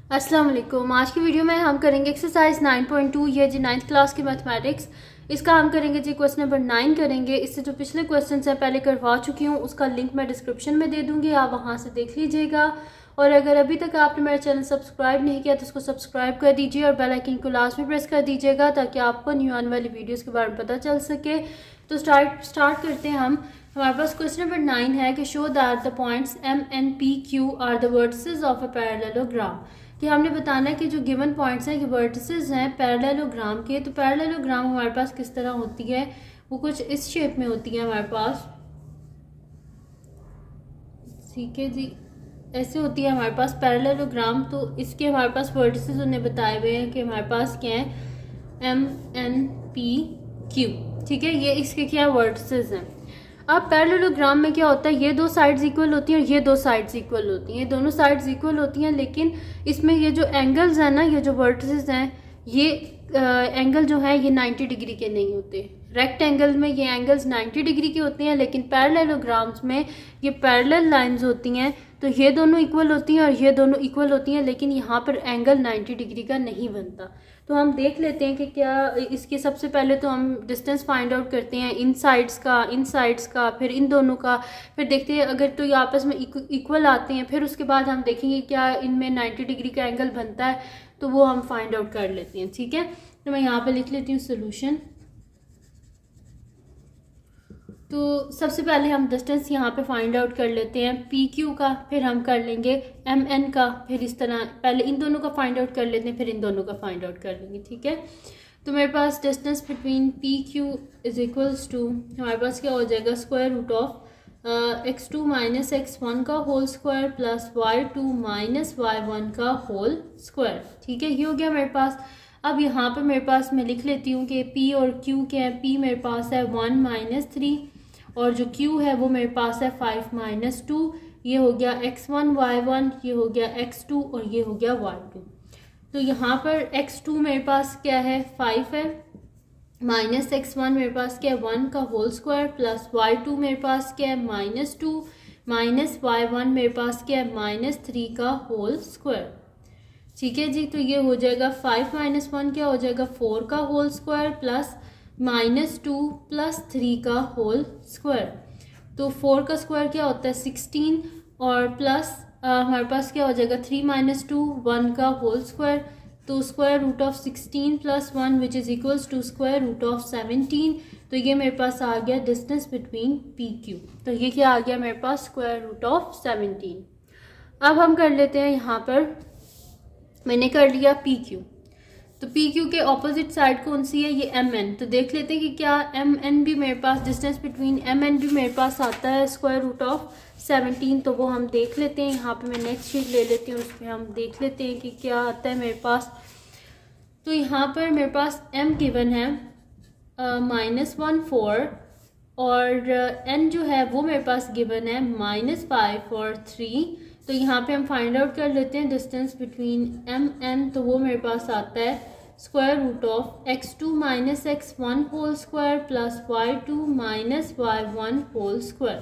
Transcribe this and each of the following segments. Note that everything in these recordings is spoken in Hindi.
अस्सलाम वालेकुम। आज की वीडियो में हम करेंगे एक्सरसाइज 9.2, ये जी 9th क्लास की मैथमेटिक्स। इसका हम करेंगे जी क्वेश्चन नंबर 9 करेंगे। इससे जो पिछले क्वेश्चन हैं पहले करवा चुकी हूँ, उसका लिंक मैं डिस्क्रिप्शन में दे दूँगी, आप वहाँ से देख लीजिएगा। और अगर अभी तक आपने मेरा चैनल सब्सक्राइब नहीं किया तो उसको सब्सक्राइब कर दीजिए और बेल आइकन को लास्ट में प्रेस कर दीजिएगा ताकि आपको न्यू आने वाली वीडियोज़ के बारे में पता चल सके। तो स्टार्ट करते हैं हम। हमारे पास क्वेश्चन नंबर 9 है कि show that the points M N P Q are the vertices of a parallelogram. कि हमने बताना है कि जो गिवन पॉइंट्स हैं कि वर्टिसेस हैं पैरेललोग्राम के। तो पैरेललोग्राम हमारे पास किस तरह होती है, वो कुछ इस शेप में होती है हमारे पास। ठीक है जी, ऐसे होती है हमारे पास पैरेललोग्राम। तो इसके हमारे पास वर्टिसेस उन्हें बताए हुए हैं कि हमारे पास क्या है, एम एन पी क्यू। ठीक है, ये इसके क्या वर्टिसेस हैं। अब पैरेललोग्राम में क्या होता है, ये दो साइड्स इक्वल होती हैं और ये दो साइड्स इक्वल होती हैं। दोनों साइड्स इक्वल होती हैं, लेकिन इसमें ये जो एंगल्स हैं ना, ये जो वर्टिसेस हैं, ये एंगल जो है ये 90 डिग्री के नहीं होते। रेक्टेंगल में ये एंगल्स 90 डिग्री के होते हैं, लेकिन पैरेललोग्राम्स में ये पैरेलल लाइंस होती हैं। तो ये दोनों इक्वल होती हैं और ये दोनों इक्वल होती हैं, लेकिन यहाँ पर एंगल 90 डिग्री का नहीं बनता। तो हम देख लेते हैं कि क्या इसके सबसे पहले तो हम डिस्टेंस फाइंड आउट करते हैं, इन साइड्स का, फिर इन दोनों का। फिर देखते हैं अगर तो ये आपस में इक्वल आते हैं, फिर उसके बाद हम देखेंगे क्या इनमें 90 डिग्री का एंगल बनता है, तो वो हम फाइंड आउट कर लेते हैं। ठीक है, तो मैं यहाँ पे लिख लेती हूँ सोल्यूशन। तो सबसे पहले हम डिस्टेंस यहाँ पे फाइंड आउट कर लेते हैं पी क्यू का, फिर हम कर लेंगे एम एन का, फिर इस तरह पहले इन दोनों का फाइंड आउट कर लेते हैं, फिर इन दोनों का फाइंड आउट कर लेंगे। ठीक है, तो मेरे पास distance between p Q is equals to, हमारे पास क्या हो जाएगा, square root of x2 minus x1 का whole square plus y2 minus y1 का होल स्क्वायर। ठीक है, ये हो गया मेरे पास। अब यहाँ पे मेरे पास मैं लिख लेती हूँ कि p और q क्या है। p मेरे पास है 1 माइनस 3 और जो q है वो मेरे पास है 5 माइनस 2। ये हो गया x1 y1, ये हो गया x2 और ये हो गया y2। तो यहाँ पर x2 मेरे पास क्या है, 5 है, माइनस x1 मेरे पास क्या है, 1 का होल स्क्वायर प्लस y2 मेरे पास क्या है, माइनस 2 माइनस y1 मेरे पास क्या है, माइनस 3 का होल स्क्वायर। ठीक है जी, तो ये हो जाएगा 5 माइनस 1 क्या हो जाएगा, 4 का whole square plus minus 2 plus 3 का होल स्क्वायर। तो 4 का स्क्वायर क्या होता है, 16 और प्लस हमारे पास क्या हो जाएगा, 3 माइनस 2 1 का होल स्क्वायर। तो square root of 16 plus 1 which is equals to square root of 17। तो ये मेरे पास आ गया डिस्टेंस बिटवीन पी क्यू। तो ये क्या आ गया मेरे पास, स्क्वायर रूट ऑफ 17। अब हम कर लेते हैं, यहाँ पर मैंने कर लिया पी क्यू। तो पी क्यू के ऑपोजिट साइड कौन सी है, ये एम एन। तो देख लेते हैं कि क्या एम एन भी मेरे पास, डिस्टेंस बिटवीन एम एन भी मेरे पास आता है स्क्वायर रूट ऑफ 17। तो वो हम देख लेते हैं। यहाँ पे मैं नेक्स्ट शीट ले लेती हूँ, उसमें हम देख लेते हैं कि क्या आता है मेरे पास। तो यहाँ पर मेरे पास m गिवन है -1 4 और n जो है वो मेरे पास गिवन है -5 और 3। तो यहाँ पे हम फाइंड आउट कर लेते हैं डिस्टेंस बिटवीन m n। तो वो मेरे पास आता है square root of x2 minus x1 whole square plus y2 minus y1 whole square.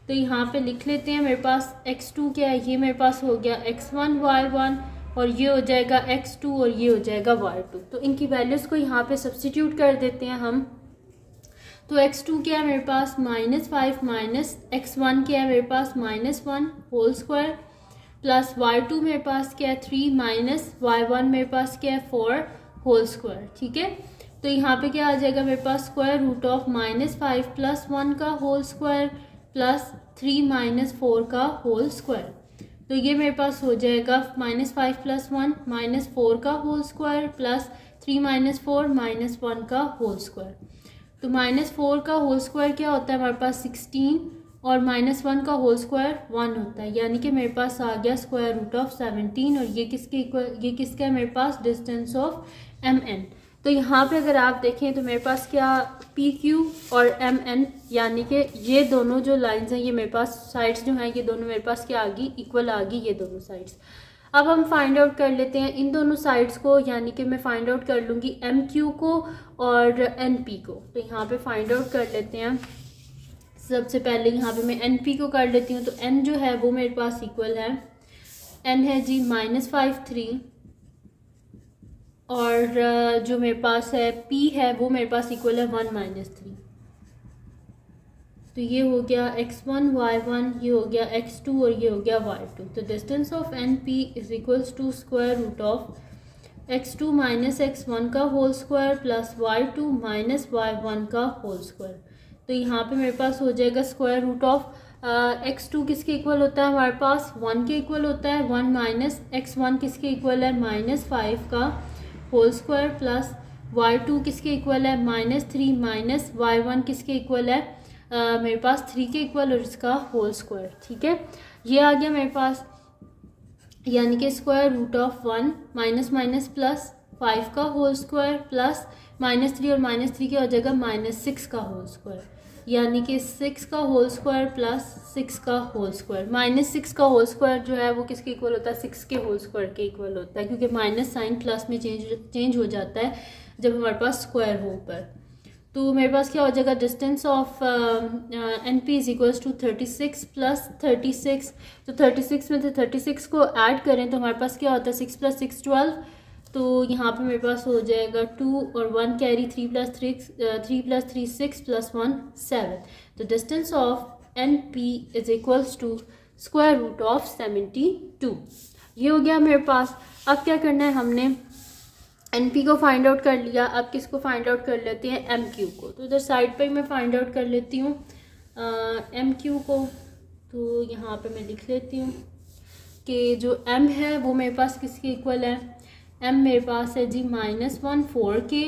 तो यहाँ पे लिख लेते हैं, मेरे पास x2 क्या है, ये मेरे पास हो गया x1 y1 और ये हो जाएगा x2 और ये हो जाएगा y2। तो इनकी वैल्यूज़ को यहाँ पे सब्स्टिट्यूट कर देते हैं हम। तो x2 क्या है मेरे पास, -5 माइनस x1 क्या है मेरे पास, -1 होल स्क्वायर प्लस y2 मेरे पास क्या है 3 माइनस y1 मेरे पास क्या है 4 होल स्क्वायर। ठीक है, तो यहाँ पे क्या आ जाएगा मेरे पास, स्क्वायर रूट ऑफ -5 प्लस 1 का होल स्क्वायर प्लस 3 माइनस 4 का होल स्क्वायर। तो ये मेरे पास हो जाएगा -5 प्लस 1 -4 का होल स्क्वायर प्लस 3 माइनस 4 -1 का होल स्क्वायर। तो -4 का होल स्क्वायर क्या होता है हमारे पास, 16 और -1 का होल स्क्वायर 1 होता है, यानी कि मेरे पास आ गया स्क्वायर रूट ऑफ 17। और ये किसके इक्वल, ये किसका है मेरे पास, डिस्टेंस ऑफ एम एन। तो यहाँ पे अगर आप देखें तो मेरे पास क्या पी क्यू और एम एन, यानी कि ये दोनों जो लाइंस हैं, ये मेरे पास साइड्स जो हैं, ये दोनों मेरे पास क्या आ गई, इक्वल आ गई ये दोनों साइड्स। अब हम फाइंड आउट कर लेते हैं इन दोनों साइड्स को, यानी कि मैं फाइंड आउट कर लूँगी एम क्यू को और एन पी को। तो यहाँ पे फाइंड आउट कर लेते हैं। सबसे पहले यहाँ पे मैं एन पी को कर लेती हूँ। तो एन जो है वो मेरे पास इक्वल है n है जी -5 3 और जो मेरे पास है p है वो मेरे पास इक्वल है 1 -3। तो ये हो गया x1 y1, ये हो गया x2 और ये हो गया y2। तो distance of N P is equals to square root of x2 minus x1 का whole square plus y2 minus y1 का होल स्क्वायर। तो यहाँ पे मेरे पास हो जाएगा स्क्वायर रूट ऑफ x2 किसके इक्वल होता है हमारे पास 1 के इक्वल होता है, 1 माइनस x1 किसके इक्वल है -5 का होल स्क्वायर प्लस y2 किसके इक्वल है -3 माइनस y1 किसके इक्वल है मेरे पास 3 के इक्वल और इसका होल स्क्वायर। ठीक है, ये आ गया मेरे पास, यानी कि square root of 1 minus minus plus 5 का होल स्क्वायर प्लस -3 और -3 क्या हो जाएगा -6 का होल स्क्वायर, यानी कि 6 का होल स्क्वायर प्लस 6 का होल स्क्वायर। -6 का होल स्क्वायर जो है वो किसके इक्वल होता है 6 के होल स्क्वायर के इक्वल होता है, क्योंकि माइनस साइन प्लस में चेंज हो जाता है जब हमारे पास स्क्वायर हो ऊपर। तो मेरे पास क्या हो जाएगा distance of N P is equals to 36 plus 36। तो 36 में से 36 को ऐड करें तो हमारे पास क्या होता है 6 + 6 12। तो यहाँ पे मेरे पास हो जाएगा 2 और 1 कैरी 3 + 3 6 + 1 7। तो distance of N P is equals to square root of 72। ये हो गया मेरे पास। अब क्या करना है, हमने एन पी को फाइंड आउट कर लिया, अब किसको फाइंड आउट कर लेते हैं एम क्यू को। तो इधर साइड पे मैं फाइंड आउट कर लेती हूँ एम क्यू को। तो यहाँ पे मैं लिख लेती हूँ कि जो एम है वो मेरे पास किसके इक्वल है, एम मेरे पास है जी -1 4 के,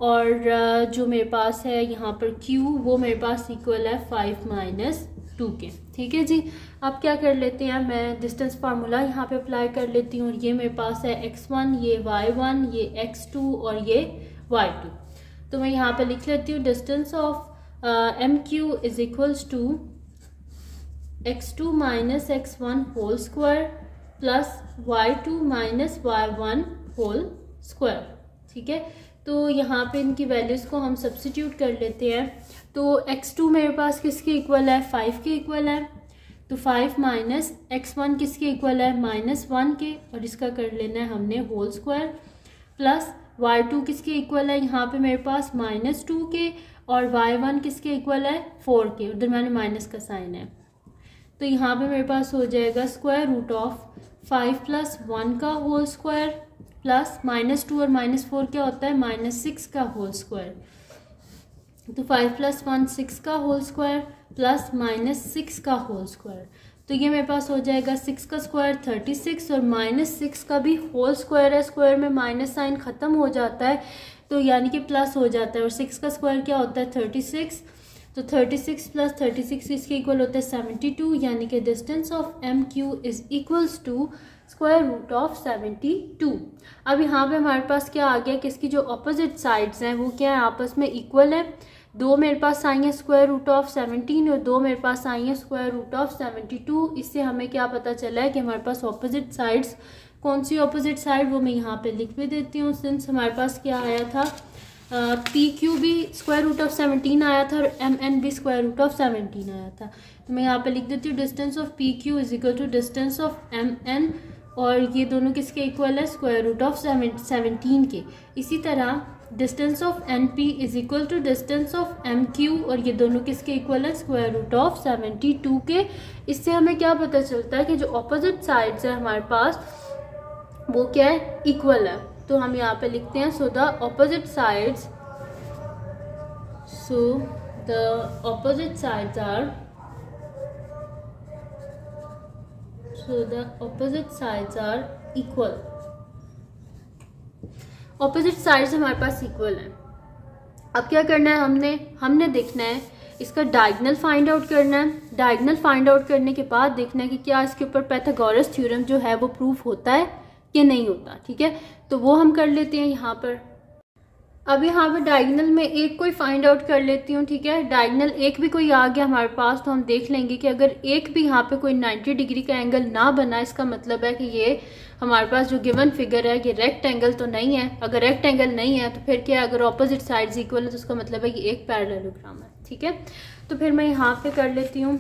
और जो मेरे पास है यहाँ पर क्यू वो मेरे पास इक्वल है 5 - 2 के। ठीक है जी, अब क्या कर लेते हैं, मैं डिस्टेंस फार्मूला यहाँ पे अप्लाई कर लेती हूँ। ये मेरे पास है x1, ये y1, ये x2 और ये y2। तो मैं यहाँ पे लिख लेती हूँ distance of M Q is equals to x2 minus x1 whole square plus y2 minus y1 whole square. ठीक है, तो यहाँ पे इनकी वैल्यूज़ को हम सब्स्टिट्यूट कर लेते हैं। तो x2 मेरे पास किसके इक्वल है 5 के इक्वल है, तो 5 माइनस x1 किसके इक्वल है -1 के, और इसका कर लेना है हमने होल स्क्वायर प्लस y2 किसके इक्वल है यहाँ पे मेरे पास -2 के, और y1 किसके इक्वल है 4 के, उधर मैंने माइनस का साइन है। तो यहाँ पे मेरे पास हो जाएगा स्क्वायर रूट ऑफ 5 + 1 का होल स्क्वायर प्लस -2 और -4 क्या होता है -6 का होल स्क्वायर। तो 5 + 1 6 का होल स्क्वायर प्लस -6 का होल स्क्वायर। तो ये मेरे पास हो जाएगा 6 का स्क्वायर 36 और -6 का भी होल स्क्वायर है, स्क्वायर में माइनस साइन ख़त्म हो जाता है तो यानी कि प्लस हो जाता है, और 6 का स्क्वायर क्या होता है 36। तो 36 + 36 इसके इक्वल होता है 72, यानी कि distance of M Q is equals to square root of 72। अब यहाँ पे हमारे पास क्या आ गया कि इसकी जो अपोजिट साइड्स हैं वो क्या है आपस में इक्वल है। 2 मेरे पास आई है स्क्वायर रूट ऑफ 17 और 2 मेरे पास आई है स्क्वायर रूट ऑफ 72। इससे हमें क्या पता चला है कि हमारे पास ऑपोजिट साइड्स, कौन सी ऑपोजिट साइड वो मैं यहाँ पे लिख भी देती हूँ। सिंस हमारे पास क्या आया था पी क्यू भी स्क्वायर रूट ऑफ 17 आया था और एम एन भी स्क्वायर रूट ऑफ 17 आया था, तो मैं यहाँ पे लिख देती हूँ distance of P Q is equal to distance of M N, और ये दोनों किसके इक्वल है स्क्वायर रूट ऑफ 17 के। इसी तरह distance of N P is equal to distance of M Q, और ये दोनों किसके इक्वल है स्क्वायर रूट ऑफ 72 के। इससे हमें क्या पता चलता है कि जो ऑपोजिट साइड्स है हमारे पास वो क्या है इक्वल है। तो हम यहाँ पे लिखते हैं so the opposite sides are equal. Opposite sides हमारे पास इक्वल हैं। अब क्या करना है, हमने देखना है इसका डायगोनल फाइंड आउट करना है। डायगोनल फाइंड आउट करने के बाद देखना है कि क्या इसके ऊपर पाइथागोरस थ्योरम जो है वो प्रूफ होता है कि नहीं होता। ठीक है, तो वो हम कर लेते हैं यहाँ पर। अब यहाँ पर डायगोनल में एक कोई फाइंड आउट कर लेती हूँ। ठीक है, डायगोनल एक भी कोई आ गया हमारे पास तो हम देख लेंगे कि अगर एक भी यहाँ पे कोई 90 डिग्री का एंगल ना बना, इसका मतलब है कि ये हमारे पास जो गिवन फिगर है ये रेक्टेंगल तो नहीं है। अगर रेक्टेंगल नहीं है तो फिर क्या, अगर ऑपोजिट साइड्स इक्वल है तो उसका मतलब है कि एक पैरेललोग्राम है। ठीक है, तो फिर मैं यहाँ पे कर लेती हूँ,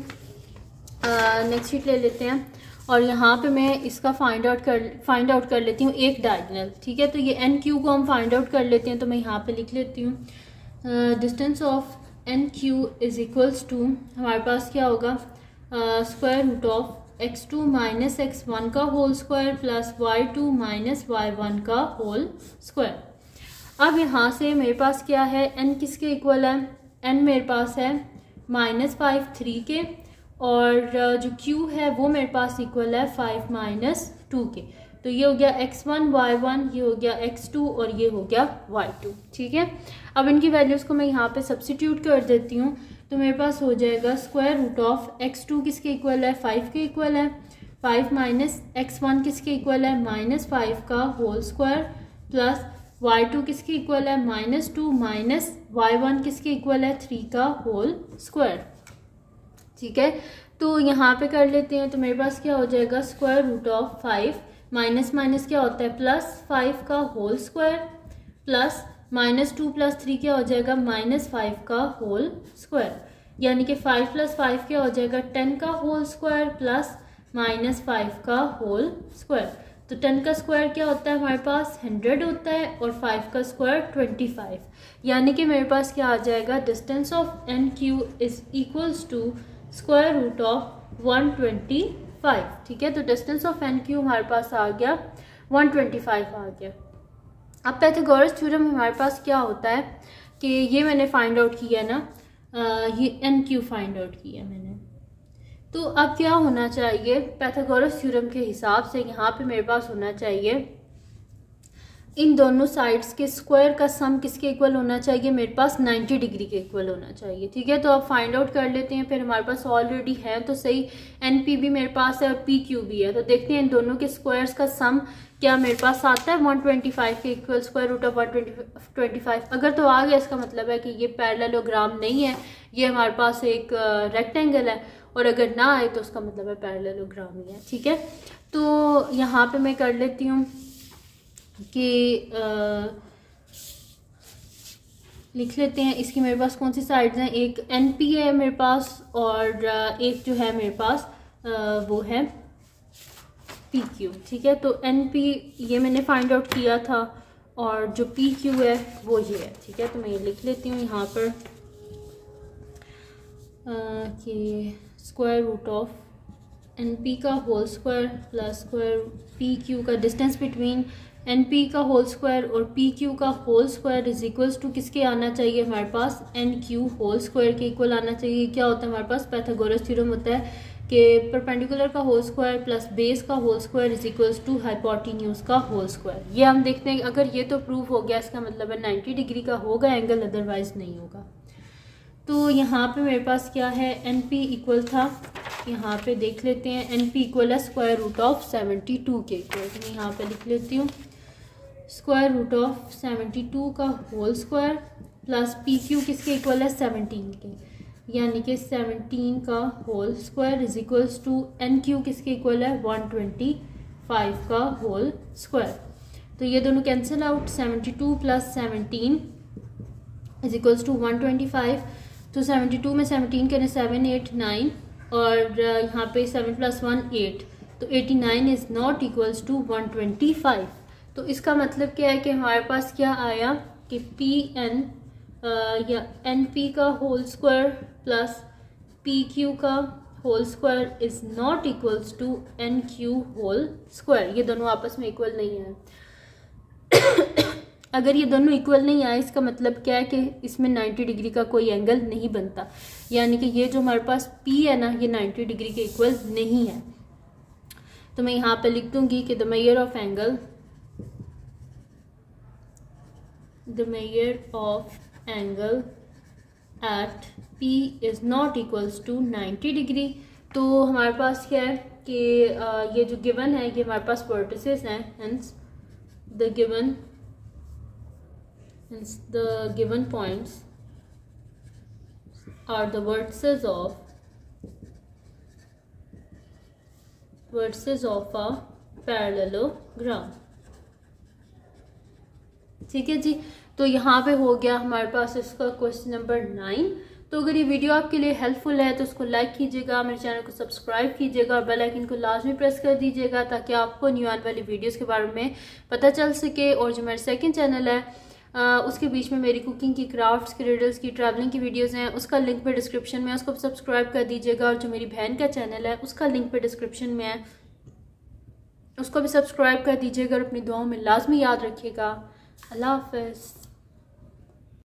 नेक्स्ट शीट ले लेते हैं। और यहाँ पे मैं इसका फाइंड आउट कर लेती हूँ एक डायगोनल, ठीक है। तो ये एन क्यू को हम फाइंड आउट कर लेते हैं, तो मैं यहाँ पे लिख लेती हूँ distance of N Q is equals to, हमारे पास क्या होगा, square root of x2 minus x1 का whole square plus y2 minus y1 का होल स्क्वायर। अब यहाँ से मेरे पास क्या है, n किसके इक्वल है, n मेरे पास है -5 3 के, और जो q है वो मेरे पास इक्वल है 5 माइनस 2 के। तो ये हो गया x1 y1, ये हो गया x2 और ये हो गया y2, ठीक है। अब इनकी वैल्यूज़ को मैं यहाँ पे सब्सिट्यूट कर देती हूँ, तो मेरे पास हो जाएगा स्क्वायर रूट ऑफ x2 किसके इक्वल है, 5 के इक्वल है, 5 माइनस x1 किसके इक्वल है, -5 का होल स्क्वायर, प्लस y2 किसके इक्वल है, -2 माइनस y1 किसके इक्वल है, 3 का होल स्क्वायर, ठीक है। तो यहाँ पे कर लेते हैं, तो मेरे पास क्या हो जाएगा, square root of 5 minus minus क्या होता है +5 का होल स्क्वायर, प्लस -2 + 3 क्या हो जाएगा, -5 का होल स्क्वायर, यानी कि 5 + 5 क्या हो जाएगा, 10 का होल स्क्वायर प्लस -5 का होल स्क्वायर। तो 10 का स्क्वायर क्या होता है हमारे पास, 100 होता है, और 5 का स्क्वायर 25, यानी कि मेरे पास क्या आ जाएगा, distance of N Q is equals to square root of 125, ठीक है। तो डिस्टेंस ऑफ एन क्यू हमारे पास आ गया 125 आ गया। अब पाइथागोरस थ्योरम हमारे पास क्या होता है कि ये मैंने फाइंड आउट किया ना, ये एन क्यू फाइंड आउट किया मैंने। तो अब क्या होना चाहिए, पाइथागोरस थ्योरम के हिसाब से यहाँ पे मेरे पास होना चाहिए इन दोनों साइड्स के स्क्वायर का सम किसके इक्वल होना चाहिए, मेरे पास 90 डिग्री के इक्वल होना चाहिए, ठीक है। तो अब फाइंड आउट कर लेते हैं, फिर हमारे पास ऑलरेडी है तो सही, एन पी भी मेरे पास है और पी क्यू भी है। तो देखते हैं इन दोनों के स्क्वायर्स का सम क्या मेरे पास आता है 125 के इक्वल, स्क्वायर रूट ऑफ 125। अगर तो आ गया, इसका मतलब है कि ये पैरेललोग्राम नहीं है, ये हमारे पास एक रेक्टेंगल है, और अगर ना आए तो उसका मतलब है पैरेललोग्राम ही है, ठीक है। तो यहाँ पे मैं कर लेती हूँ कि लिख लेते हैं इसकी मेरे पास कौन सी साइड्स हैं, एक एन पी है मेरे पास, और एक जो है मेरे पास वो है पी क्यू, ठीक है। तो एन पी ये मैंने फाइंड आउट किया था, और जो पी क्यू है वो ये है, ठीक है। तो मैं ये लिख लेती हूँ यहाँ पर कि square root of N p का whole square plus square p q का, डिस्टेंस बिटवीन एन पी का होल स्क्वायर और पी क्यू का whole square is equals to किसके आना चाहिए हमारे पास, एन क्यू होल स्क्वायर के इक्वल आना चाहिए। क्या होता है हमारे पास, पाइथागोरस थ्योरम होता है कि परपेंडिकुलर का होल स्क्वायर प्लस बेस का whole square is equals to hypotenuse का होल स्क्वायर। ये हम देखते हैं, अगर ये तो प्रूफ हो गया, इसका मतलब है 90 डिग्री का होगा एंगल, अदरवाइज नहीं होगा। तो यहाँ पे मेरे पास क्या है, एन पी इक्वल था, यहाँ पे देख लेते हैं, एन पी इक्वल है स्क्वायर रूट ऑफ 72 के इक्वल। तो मैं यहाँ पे लिख लेती हूँ स्क्वायर रूट ऑफ 72 का whole square plus P Q किसके इक्वल है, 17 के, यानी कि 17 का whole square is equals to N Q किसके इक्वल है, 125 का होल स्क्वायर। तो ये दोनों cancel out, 72 + 17 is equals to 125। तो 72 में 17 के 7 8 9, और यहाँ पे 7 + 1 8, तो 89 इज़ नॉट इक्वल्स टू 125। तो इसका मतलब क्या है कि हमारे पास क्या आया कि पी एन या एन पी का whole square plus P q का whole square is not equals to N q whole square. ये दोनों आपस में इक्वल नहीं है। अगर ये दोनों इक्वल नहीं आए, इसका मतलब क्या है कि इसमें 90 डिग्री का कोई एंगल नहीं बनता, यानी कि ये जो हमारे पास P है ना, ये 90 डिग्री के इक्वल नहीं है। तो मैं यहाँ पे लिख दूंगी कि the measure of angle at P is not equals to 90 degree. तो हमारे पास क्या है कि ये जो गिवन है ये हमारे पास वर्टिसेस हैं, hence the given points are the vertices of a parallelogram। ठीक है जी। तो यहाँ पे हो गया हमारे पास इसका क्वेश्चन नंबर 9। तो अगर ये वीडियो आपके लिए हेल्पफुल है तो उसको लाइक कीजिएगा, मेरे चैनल को सब्सक्राइब कीजिएगा और बेल आइकन को लाजमी प्रेस कर दीजिएगा ताकि आपको न्यू आने वाली वीडियोस के बारे में पता चल सके। और जो मेरा सेकंड चैनल है उसके बीच में मेरी कुकिंग की, क्राफ्ट्स की, रिडल्स की, ट्रैवलिंग की वीडियोस हैं, उसका लिंक पे डिस्क्रिप्शन में है, उसको सब्सक्राइब कर दीजिएगा। और जो मेरी बहन का चैनल है उसका लिंक पे डिस्क्रिप्शन में है, उसको भी सब्सक्राइब कर दीजिएगा और अपनी दुआओं में लाजमी याद रखिएगा। अल्लाह हाफ़िज़।